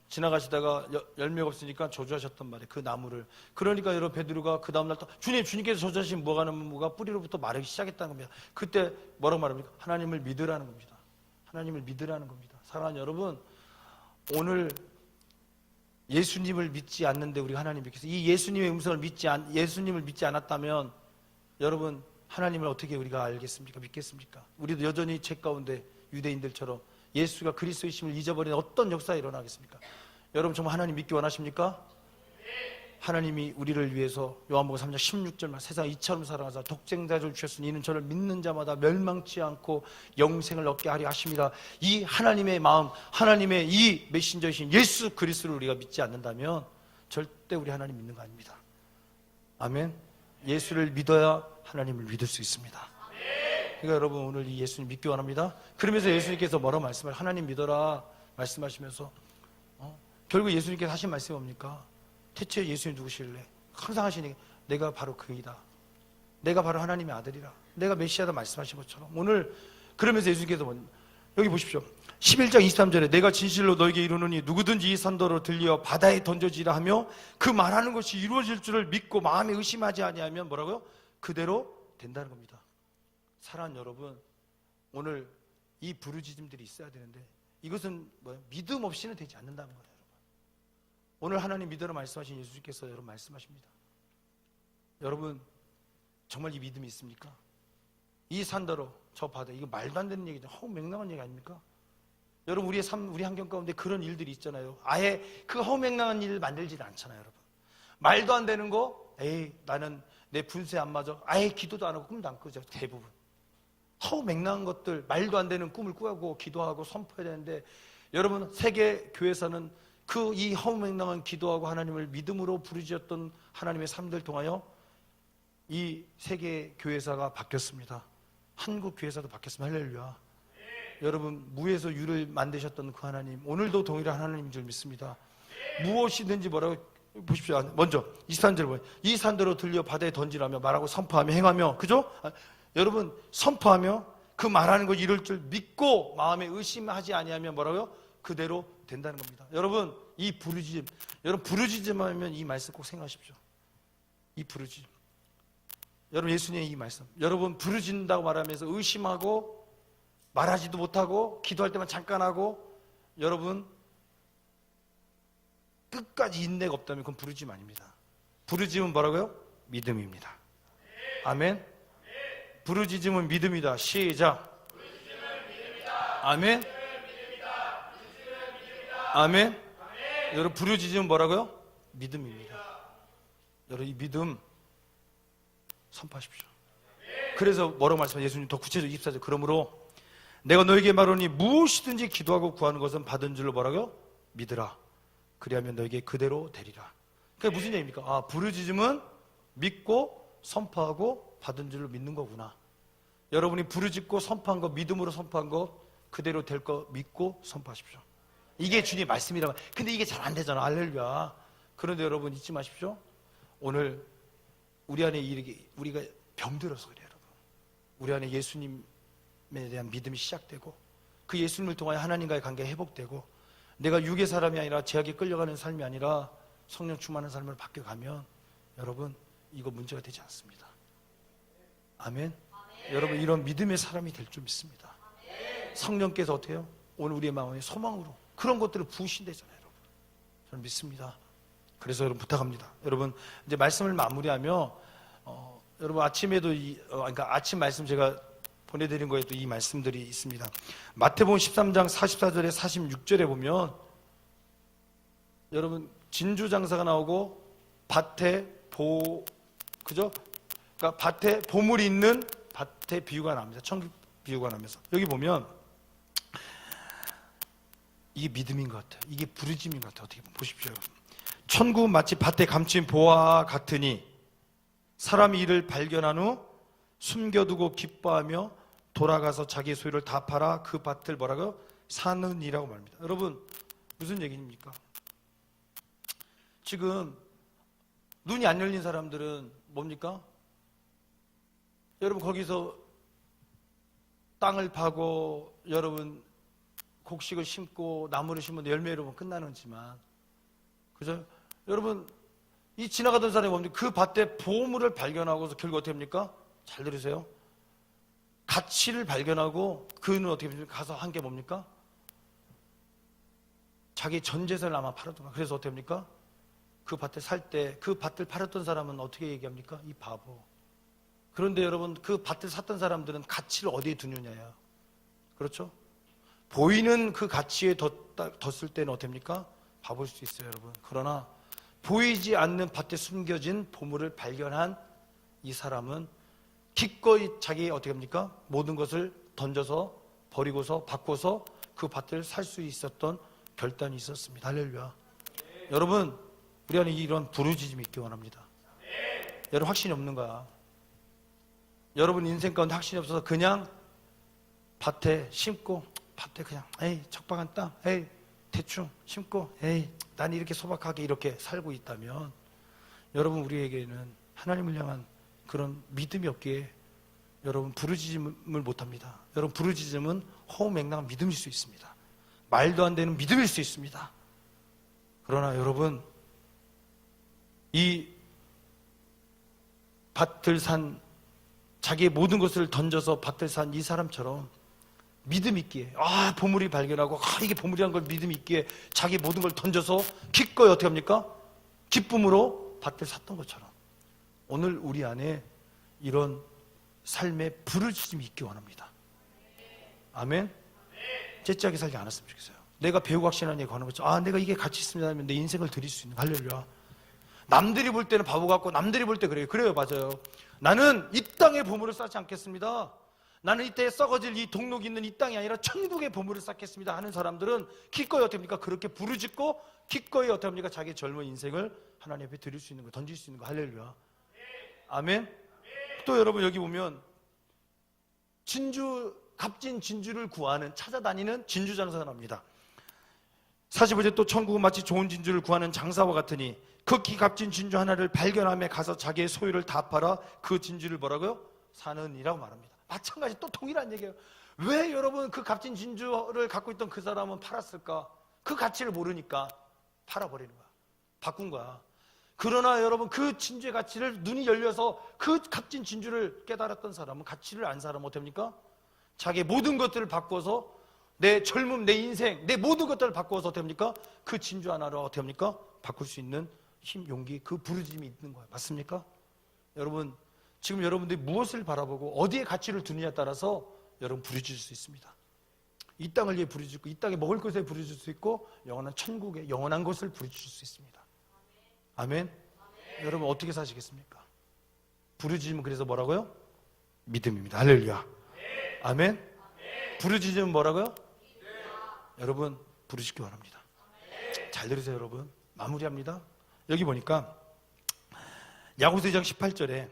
지나가시다가 열매가 없으니까 저주하셨단 말이에요, 그 나무를. 그러니까 여러분 베드로가 그 다음날 또 주님께서 저주하신 무화과나무가 뿌리로부터 마르기 시작했다는 겁니다. 그때 뭐라고 말합니까? 하나님을 믿으라는 겁니다. 하나님을 믿으라는 겁니다. 사랑하는 여러분, 오늘 예수님을 믿지 않는데 우리 하나님 믿겠어요. 이 예수님의 음성을 예수님을 믿지 않았다면 여러분 하나님을 어떻게 우리가 알겠습니까? 믿겠습니까? 우리도 여전히 죄 가운데 유대인들처럼 예수가 그리스도이심을 잊어버린 어떤 역사가 일어나겠습니까? 여러분 정말 하나님 믿기 원하십니까? 하나님이 우리를 위해서 요한복음 3장 16절만 세상 이처럼 사랑하사 독생자를 주셨으니 이는 저를 믿는 자마다 멸망치 않고 영생을 얻게 하려 하십니다. 이 하나님의 마음, 하나님의 이 메신저이신 예수 그리스도를 우리가 믿지 않는다면 절대 우리 하나님 믿는 거 아닙니다. 아멘. 예수를 믿어야 하나님을 믿을 수 있습니다. 그러니까 여러분 오늘 이 예수님 믿기 원합니다. 그러면서 예수님께서 뭐라고 말씀을, 하나님 믿어라 말씀하시면서 결국 예수님께서 하신 말씀이 뭡니까? 대체 예수님 누구실래? 항상 하시니 내가 바로 그이다. 내가 바로 하나님의 아들이라. 내가 메시아다 말씀하신 것처럼 오늘 그러면서 예수님께서 여기 보십시오. 11장 23절에 내가 진실로 너에게 이르노니 누구든지 이 산더러 들려 바다에 던져지라 하며 그 말하는 것이 이루어질 줄을 믿고 마음에 의심하지 아니하면 뭐라고요? 그대로 된다는 겁니다. 사랑하는 여러분, 오늘 이 부르짖음들이 있어야 되는데 이것은 믿음 없이는 되지 않는다는 거예요. 여러분, 오늘 하나님 믿으라 말씀하신 예수님께서 여러분 말씀하십니다. 여러분 정말 이 믿음이 있습니까? 이 산더러 저 바다, 이거 말도 안 되는 얘기죠. 허무맹랑한 얘기 아닙니까? 여러분 우리의 삶, 우리 환경 가운데 그런 일들이 있잖아요. 아예 그 허무맹랑한 일을 만들지 않잖아요, 여러분. 말도 안 되는 거, 나는 내 분세 안 맞아. 아예 기도도 안 하고 꿈도 안 꾸죠, 대부분. 허무맹랑한 것들, 말도 안 되는 꿈을 꾸고 기도하고 선포해야 되는데 여러분 세계 교회에서는 그 이 허무맹랑한 기도하고 하나님을 믿음으로 부르짖었던 하나님의 삶들 통하여 이 세계 교회사가 바뀌었습니다. 한국 교회사도 바뀌었습니다. 할렐루야. 여러분, 무에서 유를 만드셨던 그 하나님, 오늘도 동일한 하나님인 줄 믿습니다. 무엇이든지 뭐라고 보십시오. 먼저 이 산들을 보여. 이 산들로 들려 바다에 던지라며 말하고 선포하며 행하며, 그죠? 여러분, 선포하며 그 말하는 거 이룰 줄 믿고 마음에 의심하지 아니하면 뭐라고요? 그대로 된다는 겁니다. 여러분, 이 부르짖음, 여러분 부르짖음 하면 이 말씀 꼭 생각하십시오. 이 부르짖음, 여러분 예수님의 이 말씀, 여러분 부르짖는다고 말하면서 의심하고 말하지도 못하고 기도할 때만 잠깐 하고, 여러분 끝까지 인내가 없다면 그건 부르짖음 아닙니다. 부르짖음은 뭐라고요? 믿음입니다. 아멘. 부르짖음은 믿음이다. 시작. 아멘. 아멘. 여러분, 부르짖음은 뭐라고요? 믿음입니다. 여러분, 이 믿음 선포하십시오. 그래서 뭐라고 말씀하세요? 예수님 더 구체적으로 24절, 그러므로 내가 너에게 말하노니 무엇이든지 기도하고 구하는 것은 받은 줄로 뭐라고요? 믿으라. 그리하면 너에게 그대로 되리라. 그게 무슨 얘기입니까? 부르짖음은 믿고 선포하고 받은 줄로 믿는 거구나. 여러분이 부르짖고 선포한 거, 믿음으로 선포한 거 그대로 될 거 믿고 선포하십시오. 이게 주님의 말씀이라. 근데 이게 잘 안 되잖아. 할렐루야. 그런데 여러분 잊지 마십시오. 오늘 우리 안에 이렇게 우리가 병들어서 그래요, 여러분. 우리 안에 예수님에 대한 믿음이 시작되고 그 예수님을 통하여 하나님과의 관계가 회복되고 내가 육의 사람이 아니라 죄악에 끌려가는 삶이 아니라 성령 충만한 삶을 바뀌어가면 여러분 이거 문제가 되지 않습니다. 아멘. 여러분 이런 믿음의 사람이 될 줄 믿습니다. 성령께서 어떻게 해요? 오늘 우리의 마음에 소망으로 그런 것들을 부으신다잖아요, 여러분. 저는 믿습니다. 그래서 여러분 부탁합니다. 여러분 이제 말씀을 마무리하며 여러분 아침에도 그러니까 아침 말씀 제가 보내드린 거에도 이 말씀들이 있습니다. 마태복음 13장 44절에 46절에 보면 여러분 진주 장사가 나오고 밭에 그죠? 그러니까 밭에 보물이 있는 밭에 비유가 나옵니다. 천국 비유가 나면서 여기 보면 이게 믿음인 것 같아요. 이게 부르짖음인 것 같아요. 어떻게 보십시오. 천국은 마치 밭에 감춘 보화와 같으니 사람이 이를 발견한 후 숨겨두고 기뻐하며 돌아가서 자기의 소유를 다 팔아 그 밭을 뭐라고요? 사느니라고 말합니다. 여러분 무슨 얘기입니까? 지금 눈이 안 열린 사람들은 뭡니까? 여러분 거기서 땅을 파고 여러분 곡식을 심고 나무를 심으면 열매로 보면 끝나는 거지만, 그죠? 여러분 이 지나가던 사람이 뭡니까? 그 밭에 보물을 발견하고서 결국 어떻게 합니까? 잘 들으세요. 가치를 발견하고 그는 어떻게 합니까? 가서 한 게 뭡니까? 자기 전 재산을 아마 팔았던가. 그래서 어떻게 합니까? 그 밭에 살 때 그 밭을 팔았던 사람은 어떻게 얘기합니까? 이 바보. 그런데 여러분 그 밭을 샀던 사람들은 가치를 어디에 두느냐요. 그렇죠? 보이는 그 가치에 뒀을 때는 어떻게 합니까? 바보일 수 있어요, 여러분. 그러나 보이지 않는 밭에 숨겨진 보물을 발견한 이 사람은 기꺼이 자기 어떻게 합니까? 모든 것을 던져서 버리고서 바꿔서 그 밭을 살 수 있었던 결단이 있었습니다. 할렐루야. 여러분 우리 안에 이런 부르짖음이 있기 원합니다. 여러분 확신이 없는 거야. 여러분 인생 가운데 확신이 없어서 그냥 밭에 심고 밭에 그냥 에이 척박한 땅 에이 대충 심고 에이 난 이렇게 소박하게 이렇게 살고 있다면 여러분 우리에게는 하나님을 향한 그런 믿음이 없기에 여러분 부르짖음을 못합니다. 여러분 부르짖음은 허무맹랑한 믿음일 수 있습니다. 말도 안 되는 믿음일 수 있습니다. 그러나 여러분 이 밭을 산 자기의 모든 것을 던져서 밭을 산 이 사람처럼 믿음 있기에 보물이 발견하고 이게 보물이란 걸 믿음 있기에 자기 모든 걸 던져서 기꺼이 어떻게 합니까? 기쁨으로 밭을 샀던 것처럼 오늘 우리 안에 이런 삶의 부르짖음이 있기 원합니다. 아멘. 째째하게 살지 않았으면 좋겠어요. 내가 배우고 확신하는 얘기 하는 거죠. 내가 이게 가치 있습니다 하면 내 인생을 드릴 수 있는. 할렐루야. 남들이 볼 때는 바보 같고 남들이 볼 때 그래요. 맞아요. 나는 이 땅에 보물을 쌓지 않겠습니다. 나는 이때 썩어질 이 동록이 있는 이 땅이 아니라 천국의 보물을 쌓겠습니다 하는 사람들은 기꺼이 어떻게 합니까? 그렇게 부르짖고 기꺼이 어떻게 합니까? 자기 젊은 인생을 하나님 앞에 드릴 수 있는 거, 던질 수 있는 거. 할렐루야. 아멘. 또 여러분 여기 보면 진주, 값진 진주를 구하는, 찾아다니는 진주 장사가 나옵니다. 45절 또 천국은 마치 좋은 진주를 구하는 장사와 같으니 극히 값진 진주 하나를 발견함에 가서 자기의 소유를 다 팔아 그 진주를 뭐라고요? 사는이라고 말합니다. 마찬가지 또 동일한 얘기예요. 왜 여러분 그 값진 진주를 갖고 있던 그 사람은 팔았을까? 그 가치를 모르니까 팔아버리는 거야. 바꾼 거야. 그러나 여러분 그 진주의 가치를 눈이 열려서 그 값진 진주를 깨달았던 사람은, 가치를 안 사람은 어떻게 합니까? 자기의 모든 것들을 바꿔서 내 젊음, 내 인생, 내 모든 것들을 바꿔서 어떻게 합니까? 그 진주 하나를 어떻게 합니까? 바꿀 수 있는 힘, 용기, 그 부르짐이 있는 거예요. 맞습니까? 여러분 지금 여러분들이 무엇을 바라보고 어디에 가치를 두느냐에 따라서 여러분 부르짖을 수 있습니다. 이 땅을 위해 부르짖고 이 땅에 먹을 것에 부르짖을 수 있고 영원한 천국에 영원한 것을 부르짖을 수 있습니다. 아멘. 여러분 어떻게 사시겠습니까? 부르짖으면 그래서 뭐라고요? 믿음입니다. 할렐루야. 아멘. 부르짖으면 뭐라고요? 여러분 부르짖기 원합니다. 잘 들으세요 여러분. 마무리합니다. 여기 보니까 야고보서 2장 18절에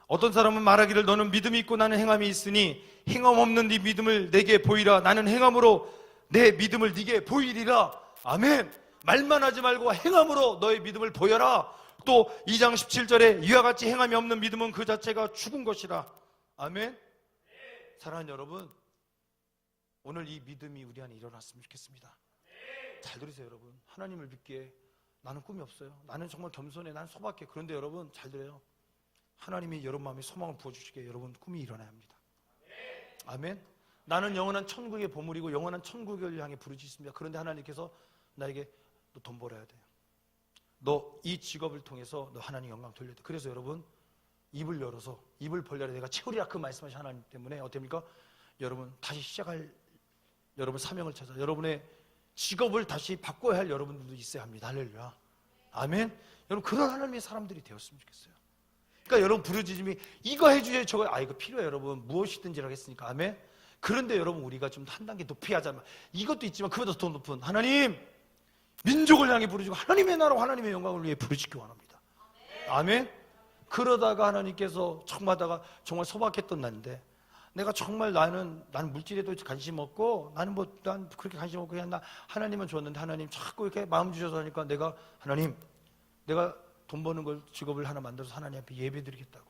어떤 사람은 말하기를 너는 믿음이 있고 나는 행함이 있으니 행함 없는 네 믿음을 내게 보이라. 나는 행함으로 내 믿음을 네게 보이리라. 아멘. 말만 하지 말고 행함으로 너의 믿음을 보여라. 또 2장 17절에 이와 같이 행함이 없는 믿음은 그 자체가 죽은 것이라. 아멘. 사랑하는 여러분, 오늘 이 믿음이 우리 안에 일어났으면 좋겠습니다. 잘 들으세요 여러분. 하나님을 믿기에 나는 꿈이 없어요. 나는 정말 겸손해. 나는 소박해. 그런데 여러분 잘 들어요. 하나님이 여러분 마음에 소망을 부어주시기에 여러분 꿈이 일어나야 합니다. 아멘. 나는 영원한 천국의 보물이고 영원한 천국을 향해 부르짖습니다. 그런데 하나님께서 나에게 너 돈 벌어야 돼. 너 이 직업을 통해서 너 하나님 영광 돌려야 돼. 그래서 여러분 입을 열어서 입을 벌려라 내가 채우리라 그 말씀하신 하나님 때문에 어떻습니까? 여러분 다시 시작할 여러분 사명을 찾아 여러분의 직업을 다시 바꿔야 할 여러분들도 있어야 합니다. 할렐루야. 아멘. 여러분 그런 하나님의 사람들이 되었으면 좋겠어요. 그러니까 여러분 부르짖음이 이거 해주세요 저거 이거 필요해요 여러분. 무엇이든지 하겠으니까. 아멘. 그런데 여러분 우리가 좀 한 단계 높이 하자면 이것도 있지만 그보다 더 높은 하나님 민족을 향해 부르짖고 하나님의 나라와 하나님의 영광을 위해 부르짖기 원합니다. 아멘. 그러다가 하나님께서 청마다가 정말 소박했던 난데 내가 정말 나는 물질에도 관심 없고 난 그렇게 관심 없고 그냥 나 하나님은 줬는데 하나님 자꾸 이렇게 마음 주셔서 하니까 내가 하나님 내가 돈 버는 걸 직업을 하나 만들어서 하나님 앞에 예배드리겠다고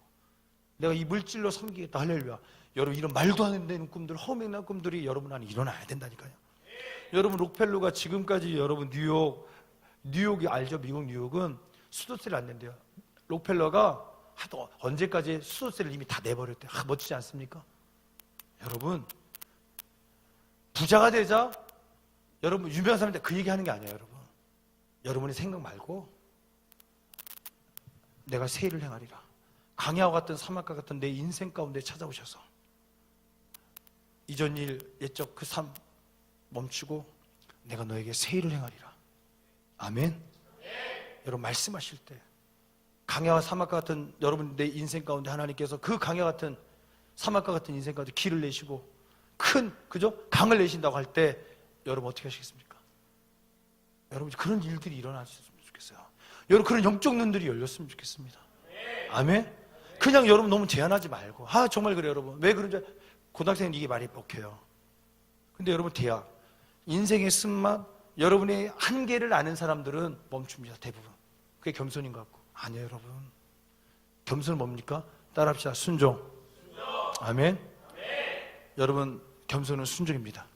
내가 이 물질로 섬기겠다. 할렐루야. 여러분 이런 말도 안 되는 꿈들 허맹난 꿈들이 여러분 안에 일어나야 된다니까요. 여러분 록펠러가 지금까지 여러분 뉴욕이 알죠? 미국 뉴욕은 수도세를 안 낸대요. 록펠러가 하도 언제까지 수도세를 이미 다 내버렸대요. 멋지지 않습니까? 여러분 부자가 되자 여러분 유명한 사람들 그 얘기하는 게 아니에요. 여러분 여러분의 생각 말고 내가 새 일을 행하리라. 강야와 같은 사막과 같은 내 인생 가운데 찾아오셔서 이전 일 옛적 그 삶 멈추고 내가 너에게 새 일을 행하리라. 아멘. 여러분 말씀하실 때 강야와 사막과 같은 여러분 내 인생 가운데 하나님께서 그 강야 같은 사막과 같은 인생 가운데 길을 내시고 큰 강을 내신다고 할 때 여러분 어떻게 하시겠습니까? 여러분 그런 일들이 일어났으면 좋겠어요. 여러분 그런 영적 눈들이 열렸으면 좋겠습니다. 아멘. 그냥 여러분 너무 제한하지 말고 정말 그래요 여러분. 왜 그런지 고등학생은 이게 말이 먹혀요. 근데 여러분 대학 인생의 쓴맛 여러분의 한계를 아는 사람들은 멈춥니다. 대부분 그게 겸손인 것 같고 아니에요 여러분. 겸손은 뭡니까? 따라합시다. 순종. 아멘. 여러분 겸손은 순종입니다.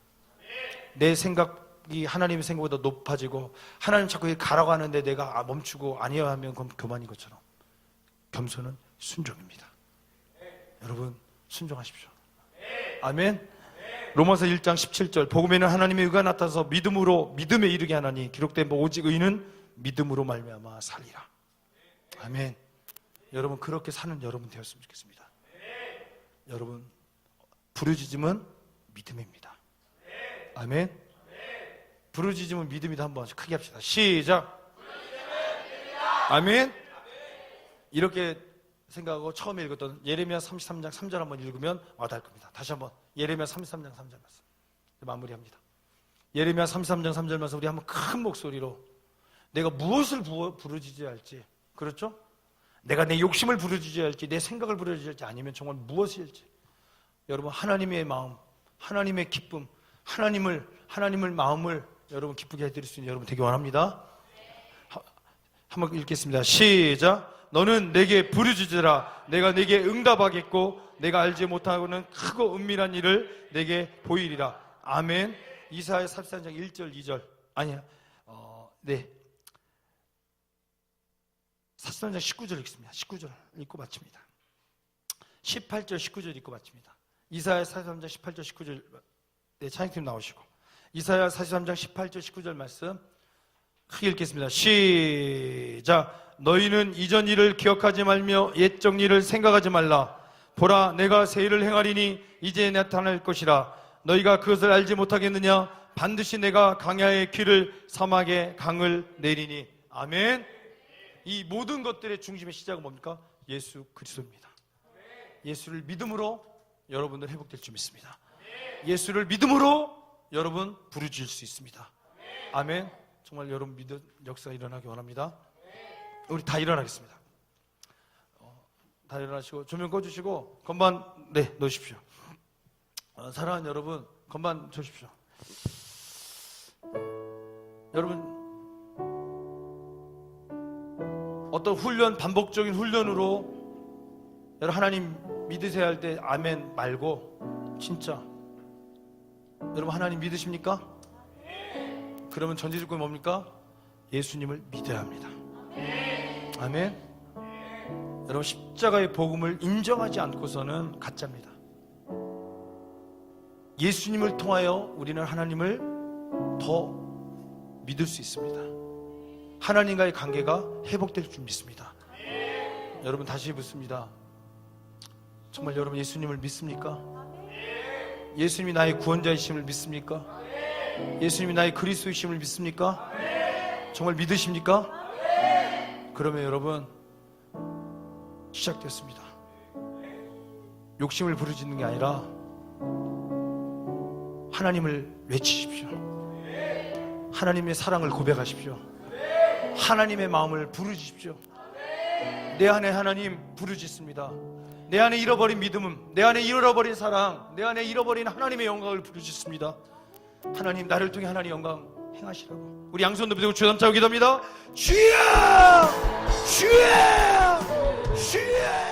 내 생각이 하나님의 생각보다 높아지고 하나님 자꾸 가라고 하는데 내가 멈추고 아니야 하면 그건 교만인 것처럼 겸손은 순종입니다. 여러분 순종하십시오. 아멘. 로마서 1장 17절 복음에는 하나님의 의가 나타나서 믿음에 이르게 하나니 기록된 바 오직 의는 믿음으로 말미암아 살리라. 아멘. 여러분 그렇게 사는 여러분 되었으면 좋겠습니다. 여러분 부르짖음은 믿음입니다. 아멘. 부르짖음은 믿음이다. 한번 크게 합시다. 시작. 아멘. 이렇게 생각하고 처음에 읽었던 예레미야 33장 3절 한번 읽으면 와닿을 겁니다. 다시 한번 예레미야 33장 3절 말씀 마무리합니다. 예레미야 33장 3절 말씀 우리 한번 큰 목소리로 내가 무엇을 부르짖어야 할지, 그렇죠? 내가 내 욕심을 부르짖어야 할지, 내 생각을 부르짖어야 할지, 아니면 정말 무엇일지, 여러분 하나님의 마음, 하나님의 기쁨, 하나님을 마음을 여러분 기쁘게 해드릴 수 있는 여러분 되기 원합니다. 한번 읽겠습니다. 시작. 너는 내게 부르짖으라. 내가 내게 응답하겠고 내가 알지 못하고는 크고 은밀한 일을 내게 보이리라. 아멘. 이사야 43장 1절 2절 아니야. 네. 43장 19절 읽습니다. 19절 읽고 마칩니다. 18절 19절 읽고 마칩니다. 이사야 43장 18절 19절 네, 찬양팀 나오시고 이사야 43장 18절 19절 말씀 크게 읽겠습니다. 시작. 너희는 이전 일을 기억하지 말며 옛적 일을 생각하지 말라. 보라, 내가 새 일을 행하리니 이제 나타날 것이라. 너희가 그것을 알지 못하겠느냐? 반드시 내가 강야의 길을 사막의 강을 내리니. 아멘. 이 모든 것들의 중심의 시작은 뭡니까? 예수 그리스도입니다. 예수를 믿음으로 여러분들 회복될 줄 믿습니다. 예수를 믿음으로 여러분 부르짖을 수 있습니다. 아멘. 정말 여러분 믿음 역사가 일어나기 원합니다. 우리 다 일어나겠습니다. 다 일어나시고 조명 꺼주시고 건반 네 놓으십시오. 사랑하는 여러분 건반 주십시오. 여러분 어떤 훈련, 반복적인 훈련으로 여러분 하나님 믿으셔야 할 때 아멘 말고 진짜 여러분 하나님 믿으십니까? 그러면 전제조건이 뭡니까? 예수님을 믿어야 합니다. 아멘. 여러분 십자가의 복음을 인정하지 않고서는 가짜입니다. 예수님을 통하여 우리는 하나님을 더 믿을 수 있습니다. 하나님과의 관계가 회복될 줄 믿습니다. 여러분 다시 묻습니다. 정말 여러분 예수님을 믿습니까? 예수님이 나의 구원자이심을 믿습니까? 예수님이 나의 그리스도이심을 믿습니까? 정말 믿으십니까? 그러면 여러분 시작됐습니다. 욕심을 부르짖는 게 아니라 하나님을 외치십시오. 하나님의 사랑을 고백하십시오. 하나님의 마음을 부르짖십시오. 내 안에 하나님 부르짖습니다. 내 안에 잃어버린 믿음, 내 안에 잃어버린 사랑, 내 안에 잃어버린 하나님의 영광을 부르짖습니다. 하나님 나를 통해 하나님의 영광 행하시라고. 우리 양손도 들고 주여 담차고 기도합니다. 주여! 주여! 주여!